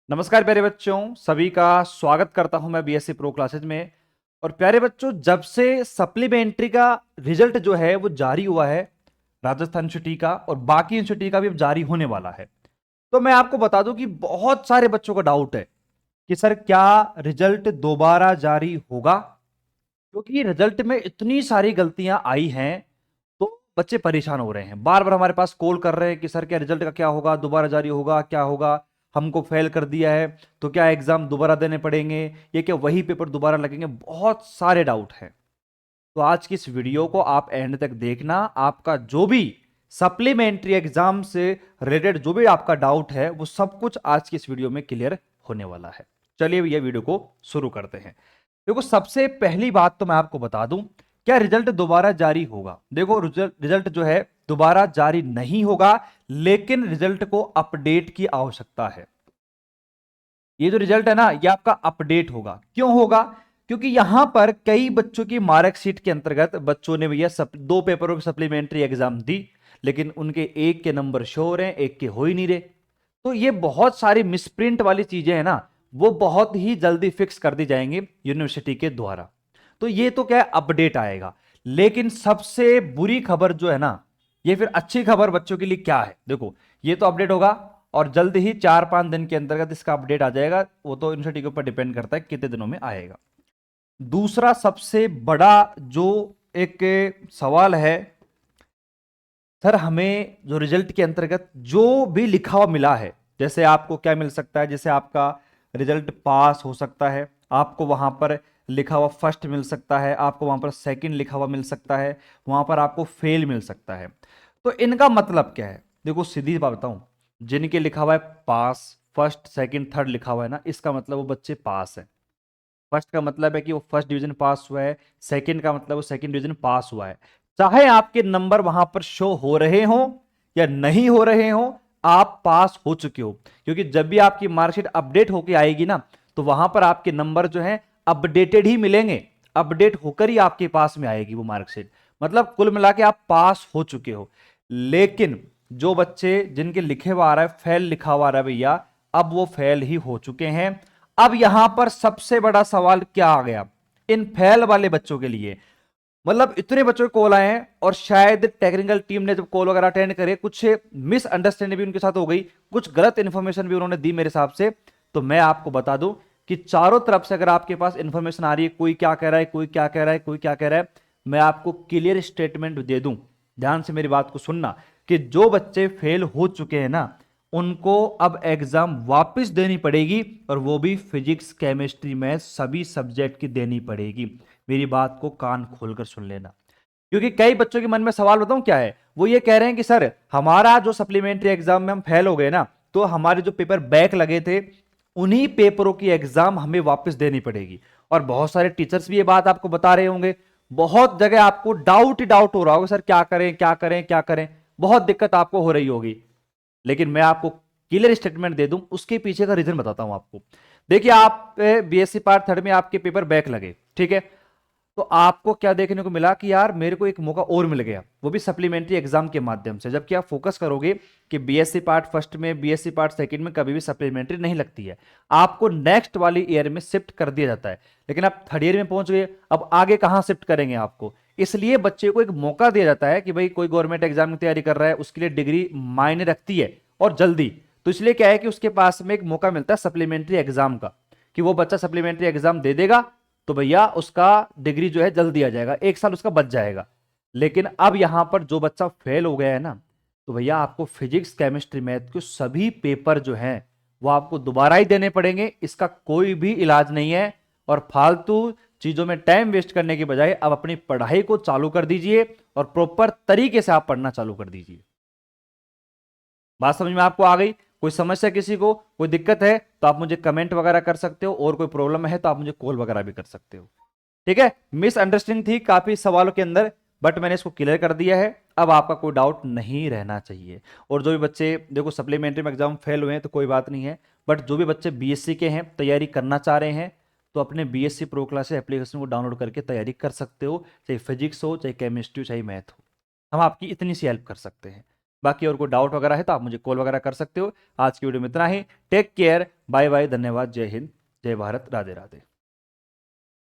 नमस्कार प्यारे बच्चों, सभी का स्वागत करता हूं मैं बीएससी प्रो क्लासेज में। और प्यारे बच्चों, जब से सप्लीमेंट्री का रिजल्ट जो है वो जारी हुआ है राजस्थान यूनिवर्सिटी का, और बाकी यूनिवर्सिटी का भी अब जारी होने वाला है, तो मैं आपको बता दूं कि बहुत सारे बच्चों का डाउट है कि सर क्या रिजल्ट दोबारा जारी होगा, क्योंकि रिजल्ट में इतनी सारी गलतियां आई हैं। तो बच्चे परेशान हो रहे हैं, बार बार हमारे पास कॉल कर रहे हैं कि सर क्या रिजल्ट का क्या होगा, दोबारा जारी होगा, क्या होगा, हमको फेल कर दिया है तो क्या एग्जाम दोबारा देने पड़ेंगे, ये क्या वही पेपर दोबारा लगेंगे। बहुत सारे डाउट हैं। तो आज की इस वीडियो को आप एंड तक देखना। आपका जो भी सप्लीमेंट्री एग्जाम से रिलेटेड जो भी आपका डाउट है वो सब कुछ आज की इस वीडियो में क्लियर होने वाला है। चलिए ये वीडियो को शुरू करते हैं। देखो, सबसे पहली बात तो मैं आपको बता दूं, क्या रिजल्ट दोबारा जारी होगा। देखो, रिजल्ट जो है दोबारा जारी नहीं होगा, लेकिन रिजल्ट को अपडेट की आवश्यकता है। ये जो रिजल्ट है ना, ये आपका अपडेट होगा। क्यों होगा? क्योंकि यहां पर कई बच्चों की मार्कशीट के अंतर्गत बच्चों ने भैया दो पेपरों की सप्लीमेंट्री एग्जाम दी, लेकिन उनके एक के नंबर शो हो रहे हैं, एक के हो ही नहीं रहे। तो ये बहुत सारी मिसप्रिंट वाली चीजें हैं ना, वो बहुत ही जल्दी फिक्स कर दी जाएंगी यूनिवर्सिटी के द्वारा। तो ये तो क्या है, अपडेट आएगा। लेकिन सबसे बुरी खबर जो है ना, ये फिर अच्छी खबर बच्चों के लिए क्या है, देखो, ये तो अपडेट होगा और जल्द ही 4-5 दिन के अंतर्गत इसका अपडेट आ जाएगा। वो तो यूनिवर्सिटी के ऊपर डिपेंड करता है कितने दिनों में आएगा। दूसरा सबसे बड़ा जो एक सवाल है, सर हमें जो रिजल्ट के अंतर्गत जो भी लिखा हुआ मिला है, जैसे आपको क्या मिल सकता है, जैसे आपका रिजल्ट पास हो सकता है, आपको वहां पर लिखा हुआ फर्स्ट मिल सकता है, आपको वहां पर सेकंड लिखा हुआ मिल सकता है, वहां पर आपको फेल मिल सकता है। तो इनका मतलब क्या है? देखो, सीधी बात बताऊं, जिनके लिखा हुआ है पास, फर्स्ट सेकंड थर्ड लिखा हुआ है ना, इसका मतलब वो बच्चे पास है। फर्स्ट का मतलब है कि वो फर्स्ट डिवीजन पास हुआ है, सेकंड का मतलब वो सेकंड डिवीजन पास हुआ है। चाहे आपके नंबर वहां पर शो हो रहे हो या नहीं हो रहे हो, आप पास हो चुके हो। क्योंकि जब भी आपकी मार्कशीट अपडेट होकर आएगी ना, तो वहां पर आपके नंबर जो है अपडेटेड ही मिलेंगे। अपडेट होकर ही आपके पास में आएगी वो मार्कशीट। मतलब कुल मिला के आप पास हो चुके हो। लेकिन जो बच्चे जिनके लिखे हुआ आ रहा है फेल लिखा हुआ आ रहा है भैया, अब वो फेल ही हो चुके हैं। अब यहां पर सबसे बड़ा सवाल क्या आ गया इन फेल वाले बच्चों के लिए। मतलब इतने बच्चों के कॉल आए हैं, और शायद टेक्निकल टीम ने जब कॉल वगैरह अटेंड करे, कुछ मिसअंडरस्टैंडिंग भी उनके साथ हो गई, कुछ गलत इंफॉर्मेशन भी उन्होंने दी मेरे हिसाब से। तो मैं आपको बता दूं कि चारों तरफ से अगर आपके पास इंफॉर्मेशन आ रही है, कोई क्या कह रहा है, कोई क्या कह रहा है, कोई क्या कह रहा है, मैं आपको क्लियर स्टेटमेंट दे दूं। ध्यान से मेरी बात को सुनना, कि जो बच्चे फेल हो चुके हैं ना, उनको अब एग्जाम वापस देनी पड़ेगी, और वो भी फिजिक्स केमिस्ट्री में सभी सब्जेक्ट की देनी पड़ेगी। मेरी बात को कान खोलकर सुन लेना। क्योंकि कई बच्चों के मन में सवाल बताऊं क्या है, वो ये कह रहे हैं कि सर हमारा जो सप्लीमेंट्री एग्जाम में हम फेल हो गए ना, तो हमारे जो पेपर बैक लगे थे, उन्हीं पेपरों की एग्जाम हमें वापस देनी पड़ेगी। और बहुत सारे टीचर्स भी ये बात आपको बता रहे होंगे। बहुत जगह आपको डाउट ही डाउट हो रहा होगा, सर क्या करें क्या करें क्या करें, बहुत दिक्कत आपको हो रही होगी। लेकिन मैं आपको क्लियर स्टेटमेंट दे दूं, उसके पीछे का रीजन बताता हूं आपको। देखिए, आप बीएससी पार्ट थर्ड में आपके पेपर बैक लगे, ठीक है, तो आपको क्या देखने को मिला कि यार मेरे को एक मौका और मिल गया, वो भी सप्लीमेंट्री एग्जाम के माध्यम से। जबकि आप फोकस करोगे कि बीएससी पार्ट फर्स्ट में, बीएससी पार्ट सेकंड में कभी भी सप्लीमेंट्री नहीं लगती है, आपको नेक्स्ट वाली ईयर में शिफ्ट कर दिया जाता है। लेकिन आप थर्ड ईयर में पहुंच गए, अब आगे कहां शिफ्ट करेंगे आपको? इसलिए बच्चे को एक मौका दिया जाता है कि भाई कोई गवर्नमेंट एग्जाम की तैयारी कर रहा है, उसके लिए डिग्री मायने रखती है और जल्दी। तो इसलिए क्या है कि उसके पास में एक मौका मिलता है सप्लीमेंट्री एग्जाम का, कि वो बच्चा सप्लीमेंट्री एग्जाम दे देगा, तो भैया उसका डिग्री जो है जल्दी आ जाएगा, एक साल उसका बच जाएगा। लेकिन अब यहां पर जो बच्चा फेल हो गया है ना, तो भैया आपको फिजिक्स केमिस्ट्री मैथ के सभी पेपर जो हैं वो आपको दोबारा ही देने पड़ेंगे। इसका कोई भी इलाज नहीं है। और फालतू चीजों में टाइम वेस्ट करने के बजाय अब अपनी पढ़ाई को चालू कर दीजिए, और प्रॉपर तरीके से आप पढ़ना चालू कर दीजिए। बात समझ में आपको आ गई? कोई समस्या, किसी को कोई दिक्कत है तो आप मुझे कमेंट वगैरह कर सकते हो, और कोई प्रॉब्लम है तो आप मुझे कॉल वगैरह भी कर सकते हो। ठीक है, मिसअंडरस्टैंडिंग थी काफी सवालों के अंदर, बट मैंने इसको क्लियर कर दिया है। अब आपका कोई डाउट नहीं रहना चाहिए। और जो भी बच्चे देखो सप्लीमेंट्री में एग्जाम फेल हुए हैं तो कोई बात नहीं है, बट जो भी बच्चे बीएससी के हैं, तैयारी करना चाह रहे हैं, तो अपने बीएससी प्रो क्लासेस एप्लीकेशन को डाउनलोड करके तैयारी कर सकते हो। चाहे फिजिक्स हो, चाहे केमिस्ट्री हो, चाहे मैथ हो, हम आपकी इतनी सी हेल्प कर सकते हैं। बाकी और कोई डाउट वगैरह है तो आप मुझे कॉल वगैरह कर सकते हो। आज की वीडियो में इतना ही। टेक केयर, बाय बाय, धन्यवाद, जय हिंद, जय भारत, राधे राधे।